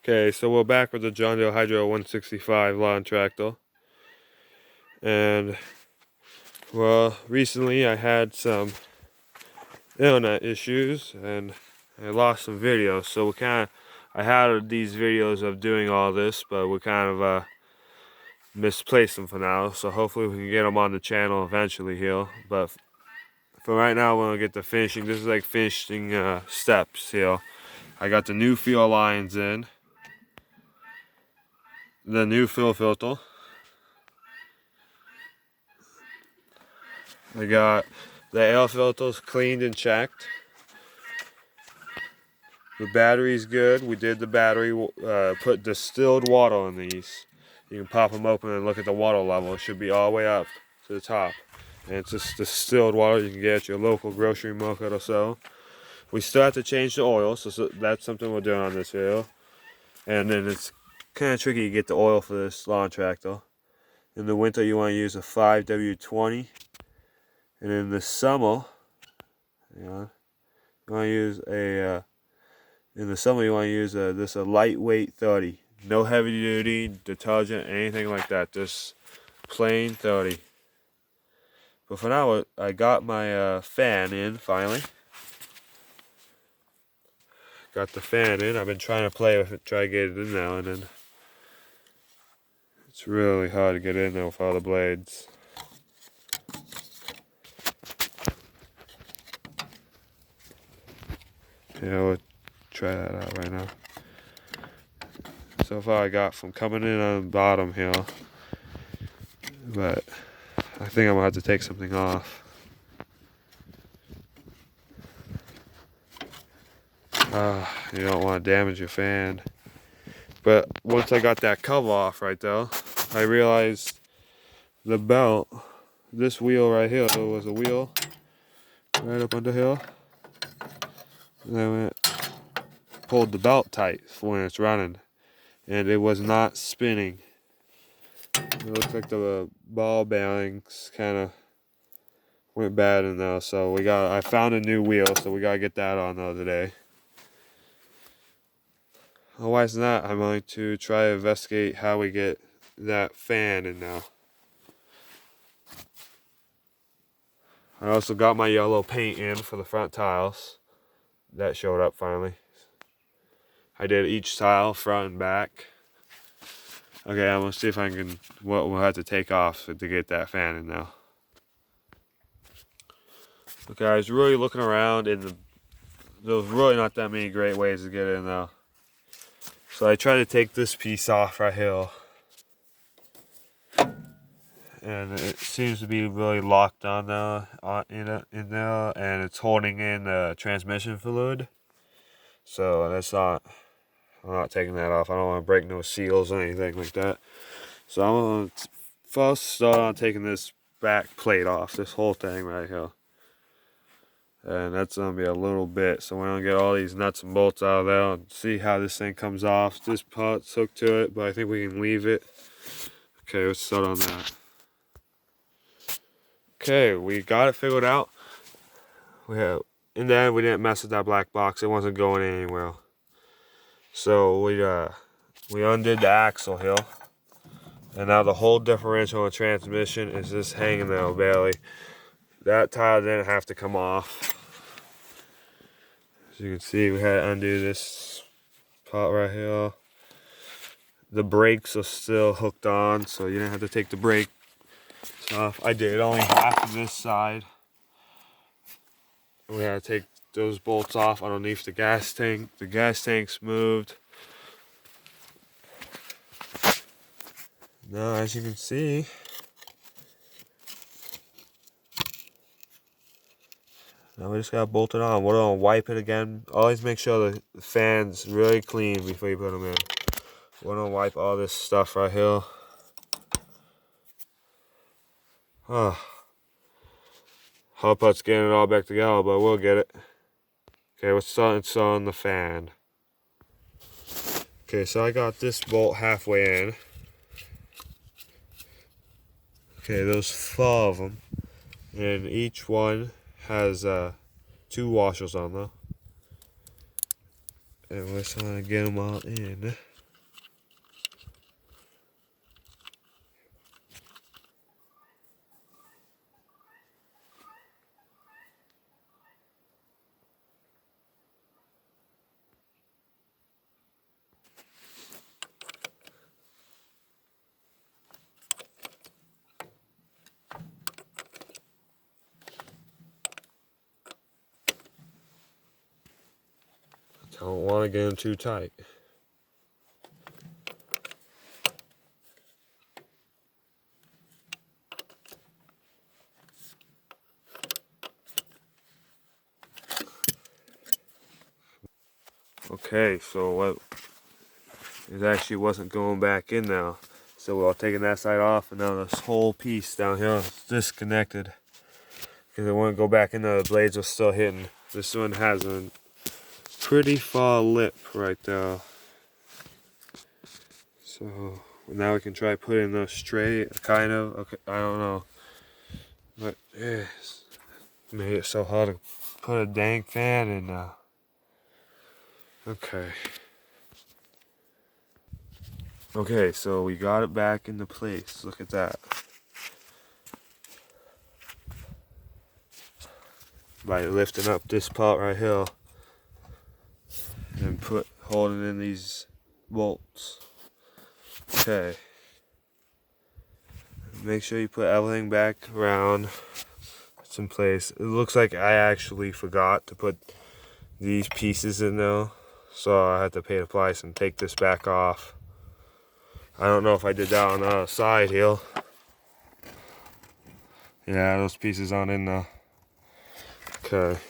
Okay, so we're back with the John Deere Hydro 165 lawn tractor. And, well, recently I had some internet issues and I lost some videos. So I had these videos of doing all this, but we kind of misplaced them for now. So hopefully we can get them on the channel eventually here. But for right now, we're going to get the finishing. This is like finishing steps here. I got the new fuel lines in. The new fuel filter. I got the air filters cleaned and checked. The battery's good. We did the battery, put distilled water in these. You can pop them open and look at the water level. It should be all the way up to the top. And it's just distilled water you can get at your local grocery market or so. We still have to change the oil, so that's something we're doing on this video. And then it's kind of tricky to get the oil for this lawn tractor. In the winter, you want to use a 5W20. And in the summer, you want to use a this a lightweight 30. No heavy duty detergent, anything like that. Just plain 30. But for now, I got my fan in finally. Got the fan in. I've been trying to play with it, try to get it in now and then. It's really hard to get in there with all the blades. Yeah, we'll try that out right now. So far I got from coming in on the bottom here, but I think I'm gonna have to take something off. You don't want to damage your fan. But once I got that cover off right there, I realized the belt, this wheel right here, there was a wheel right up under here. And I pulled the belt tight for when it's running, and it was not spinning. It looks like the ball bearings kind of went bad in there, so I found a new wheel, so we gotta get that on there today. Otherwise than that, I'm going to try to investigate how we get that fan in now. I also got my yellow paint in for the front tiles. That showed up finally. I did each tile, front and back. Okay, I'm gonna see if I can, what we'll have to take off to get that fan in now. Okay, I was really looking around and there was really not that many great ways to get in now. So I tried to take this piece off right here. And it seems to be really locked on there, in there, and it's holding in the transmission fluid. So I'm not taking that off. I don't want to break no seals or anything like that. So I'm going to first start on taking this back plate off, this whole thing right here. And that's going to be a little bit. So we're going to get all these nuts and bolts out of there and see how this thing comes off. This part's hooked to it, but I think we can leave it. Okay, let's start on that. Okay, we got it figured out. In the end, we didn't mess with that black box. It wasn't going anywhere. So we undid the axle here. And now the whole differential and transmission is just hanging there barely. That tile didn't have to come off. As you can see, we had to undo this part right here. The brakes are still hooked on, so you didn't have to take the brake off. I did only half of this side. We had to take those bolts off underneath the gas tank. The gas tank's moved. Now, as you can see, now we just got to bolt it on. We're going to wipe it again. Always make sure the fan's really clean before you put them in. We're going to wipe all this stuff right here. Hot pot's getting it all back together, but we'll get it. Okay, we're starting to on the fan. Okay, so I got this bolt halfway in. Okay, there's 4 of them. And each one has 2 washers on there. And we're just going to get them all in. Don't want to get them too tight. Okay, so what? It actually wasn't going back in now. So we're all taking that side off, and now this whole piece down here is disconnected because it wouldn't go back in there. The blades are still hitting. This one has a pretty far lip right there. So now we can try putting those straight, kind of. Okay, I don't know, but made it so hard to put a dang fan in now. Okay. Okay, so we got it back into place. Look at that. By lifting up this part right here and holding in these bolts. Okay. Make sure you put everything back around. It's in place. It looks like I actually forgot to put these pieces in there, so I had to pay the price and take this back off. I don't know if I did that on the other side here. Yeah, those pieces aren't in there. Okay.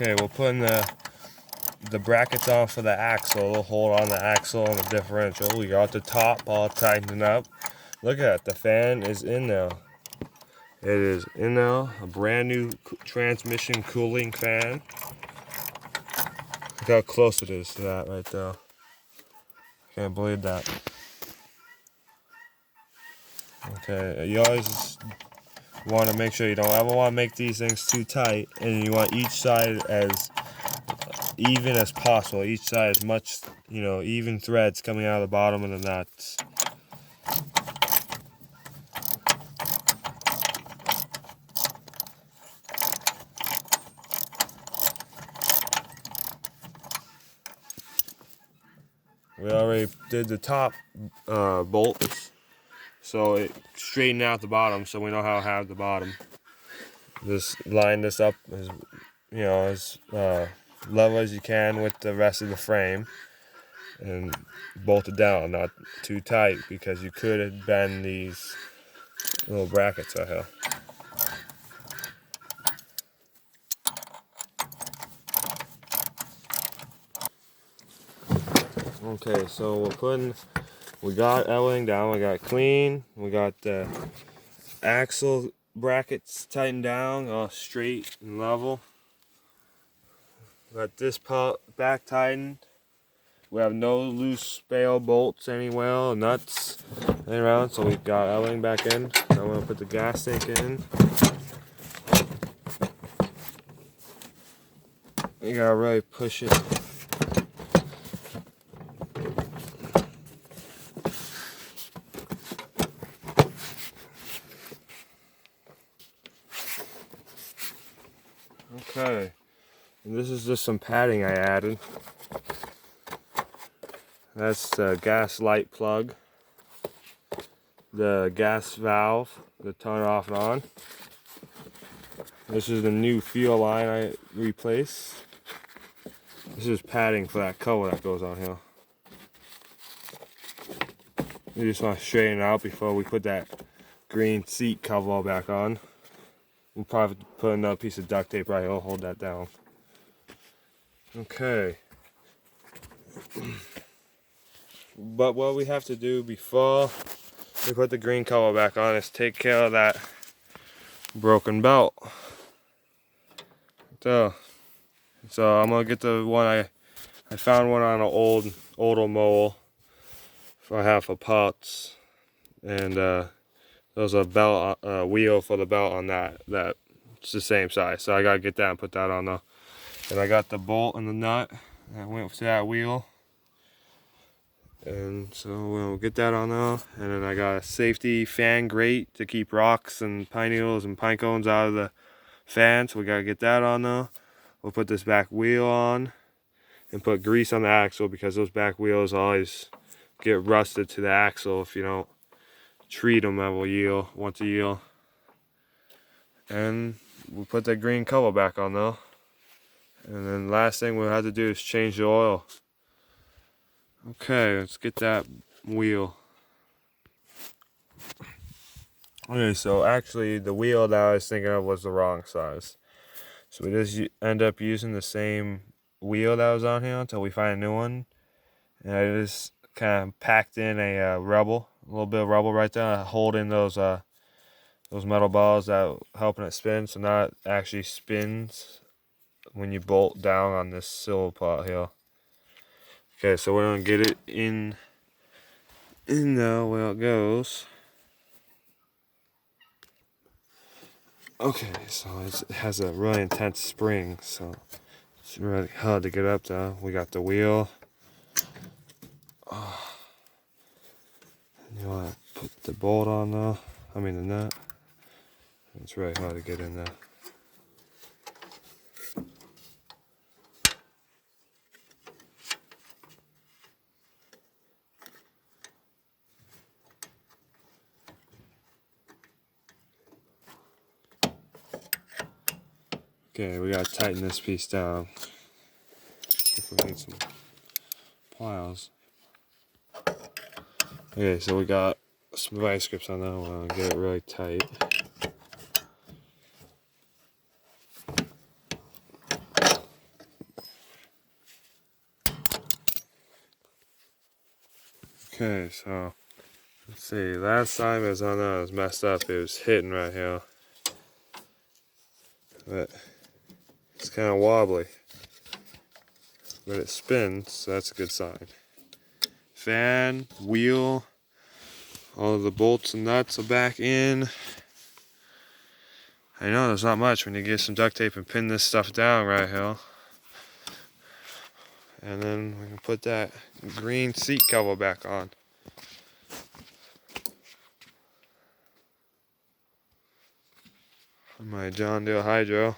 Okay, we're putting the brackets on for the axle. We'll hold on the axle and the differential. We got the top all tightened up. Look at that, the fan is in there. It is in there, a brand new transmission cooling fan. Look how close it is to that right there. Can't believe that. Okay, you always want to make sure you don't ever want to make these things too tight, and you want each side as even as possible. Each side as much, even threads coming out of the bottom of the nuts. We already did the top bolts, so it straightened out the bottom, so we know how to have the bottom. Just line this up as level as you can with the rest of the frame, and bolt it down, not too tight, because you could bend these little brackets right here. Okay, so we got everything down. We got clean. We got the axle brackets tightened down, all straight and level. We got this part back tightened. We have no loose bale bolts anywhere, nuts around, so we got everything back in. So I'm gonna put the gas tank in. You gotta really push it. Okay, and this is just some padding I added. That's the gas light plug, the gas valve, the turn off and on. This is the new fuel line I replaced. This is padding for that cover that goes on here. You just want to straighten it out before we put that green seat cover back on. We'll probably put another piece of duct tape right here to hold that down. Okay. But what we have to do before we put the green cover back on is take care of that broken belt. So I'm gonna get the one I found one on an older mower for half of parts, and there's a belt wheel for the belt on that it's the same size, so I gotta get that and put that on there. And I got the bolt and the nut that went to that wheel, and so we'll get that on there. And then I got a safety fan grate to keep rocks and pine needles and pine cones out of the fan, so we gotta get that on there. We'll put this back wheel on and put grease on the axle, because those back wheels always get rusted to the axle if you don't treat them once a year. And we'll put that green cover back on there. And then last thing we'll have to do is change the oil. Okay, let's get that wheel. Okay, so actually the wheel that I was thinking of was the wrong size. So we just end up using the same wheel that was on here until we find a new one. And I just kind of packed in a little bit of rubber right there, holding those metal balls that helping it spin. So now it actually spins when you bolt down on this silver part here. Okay, so we're gonna get it in there where it goes. Okay, so it has a really intense spring, so it's really hard to get up there. We got the wheel. You want to put the bolt on there, the nut. It's really hard to get in there. Okay, we gotta tighten this piece down. If we need some pliers. Okay, so we got some vice grips on that. We're gonna get it really tight. Okay, so let's see. Last time it was on there, it was messed up. It was hitting right here, but it's kind of wobbly. But it spins, so that's a good sign. Fan, wheel, all of the bolts and nuts are back in. I know there's not much when you get some duct tape and pin this stuff down right here. And then we can put that green seat cover back on. My John Deere Hydro.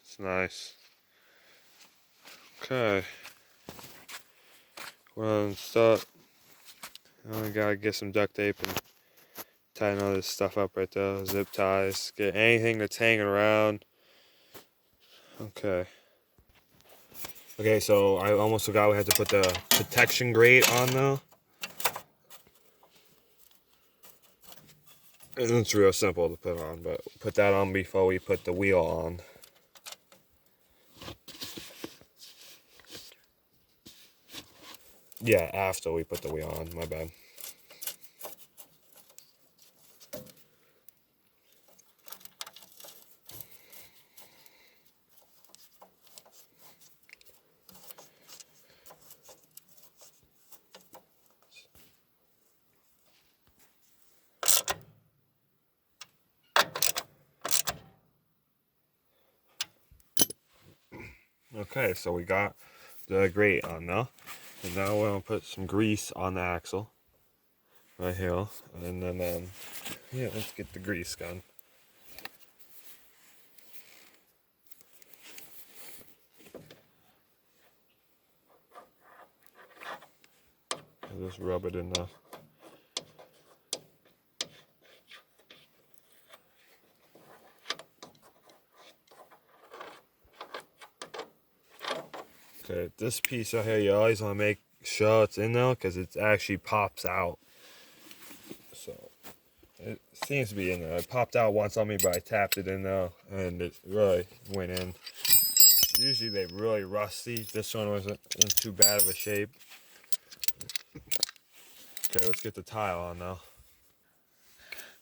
It's nice. Okay. Well, start. I gotta get some duct tape and tighten all this stuff up right there. Zip ties. Get anything that's hanging around. Okay. Okay, so I almost forgot we had to put the protection grate on though. And it's real simple to put on, but put that on before we put the wheel on. Yeah, after we put the wheel on, my bad. Okay, so we got the grate on now. And now we're gonna put some grease on the axle. Right here. And then, yeah, let's get the grease gun. And just rub it in there. Okay, this piece right here, you always want to make sure it's in there because it actually pops out. So it seems to be in there. It popped out once on me, but I tapped it in there and it really went in. Usually they're really rusty. This one wasn't in too bad of a shape. Okay, let's get the tile on now.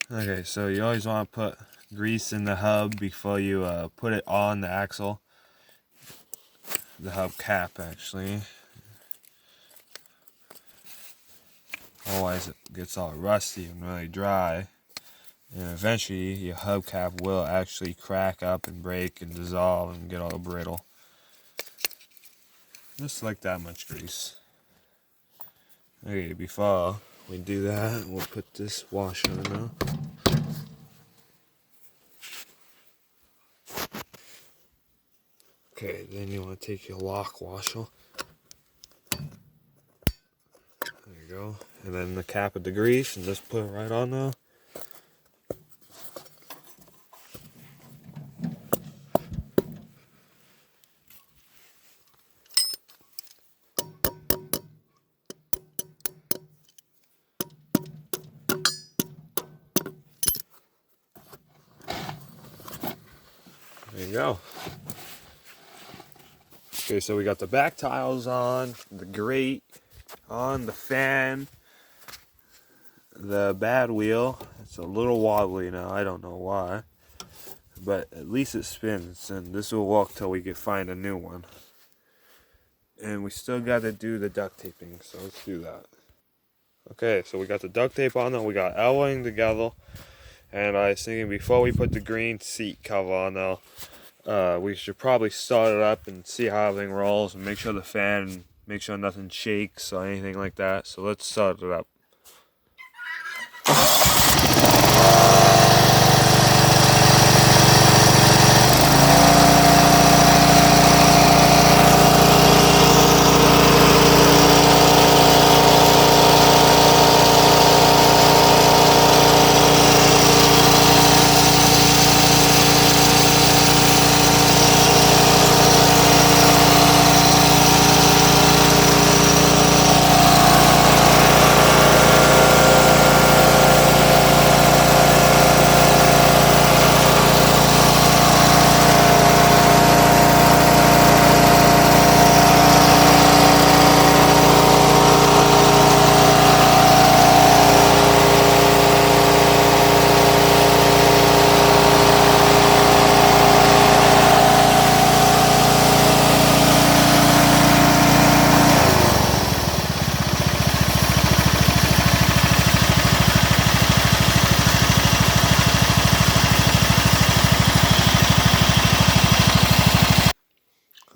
Okay, so you always want to put grease in the hub before you put it on the axle. The hub cap, actually. Otherwise it gets all rusty and really dry. And eventually your hubcap will actually crack up and break and dissolve and get all brittle. Just like that much grease. Okay, before we do that, we'll put this washer in now. Okay, then you want to take your lock washer. There you go. And then the cap of the grease and just put it right on there. There you go. Okay, so we got the back tiles on, the grate on, the fan, the bad wheel. It's a little wobbly now, I don't know why. But at least it spins, and this will work till we find a new one. And we still got to do the duct taping, so let's do that. Okay, so we got the duct tape on there, we got alloying together. And I was thinking before we put the green seat cover on there, we should probably start it up and see how everything rolls and make sure the fan, make sure nothing shakes or anything like that. So let's start it up.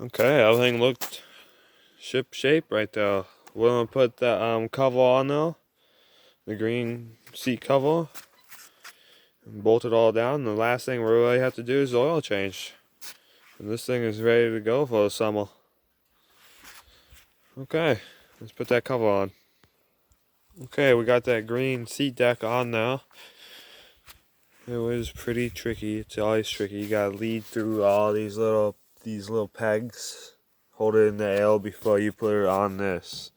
Okay, everything looked ship shape right there. We're gonna put the cover on there, the green seat cover, and bolt it all down. The last thing we really have to do is the oil change. And this thing is ready to go for the summer. Okay, let's put that cover on. Okay, we got that green seat deck on now. It was pretty tricky. It's always tricky. You gotta lead through all these little pegs. Hold it in the L before you put it on this.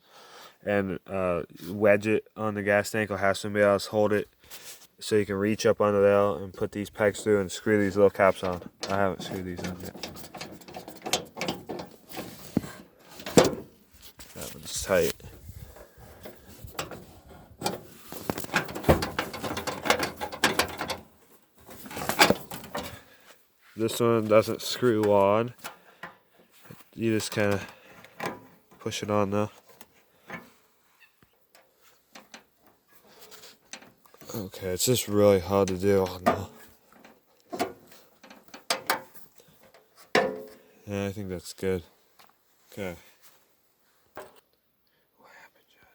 And wedge it on the gas tank or have somebody else hold it so you can reach up under there and put these pegs through and screw these little caps on. I haven't screwed these on yet. That one's tight. This one doesn't screw on. You just kind of push it on though. Okay, it's just really hard to do on though. Yeah, I think that's good. Okay. What happened, John?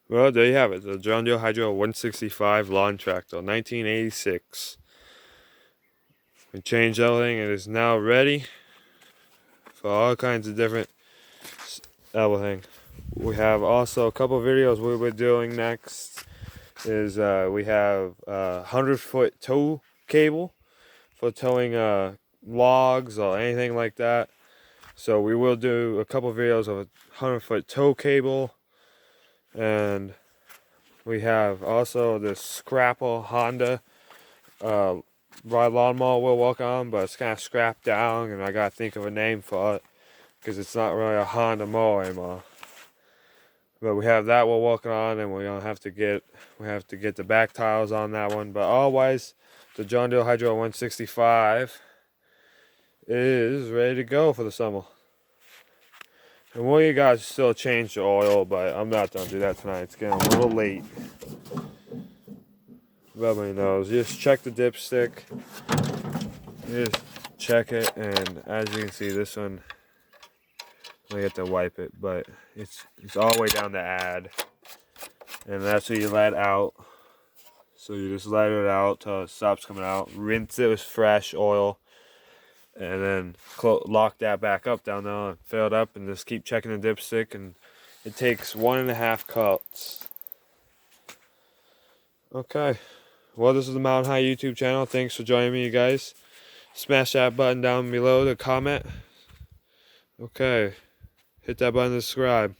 Well, there you have it. The John Deere Hydro 165 lawn tractor, 1986. We changed everything. It is now ready for all kinds of different everything. We have also a couple of videos we'll be doing next. Is we have 100-foot tow cable for towing logs or anything like that. So we will do a couple of videos of a 100-foot tow cable. And we have also this Scrapple Honda ride lawnmower we'll work on, but it's kind of scrapped down, and I gotta think of a name for it because it's not really a Honda mower anymore. But we have that we're working on, and we have to get the back tiles on that one. But otherwise, the John Deere Hydro 165 is ready to go for the summer. And one of you guys still change the oil, but I'm not gonna do that tonight. It's getting a little late. Everybody knows. Just check the dipstick. Just check it, and as you can see, this one, I have to wipe it, but it's all the way down to add, and that's what you let out. So you just let it out till it stops coming out. Rinse it with fresh oil, and then lock that back up down there and fill it up, and just keep checking the dipstick. And it takes 1.5 cuts. Okay. Well, this is the Mountain High YouTube channel. Thanks for joining me, you guys. Smash that button down below to comment. Okay. Hit that button to subscribe.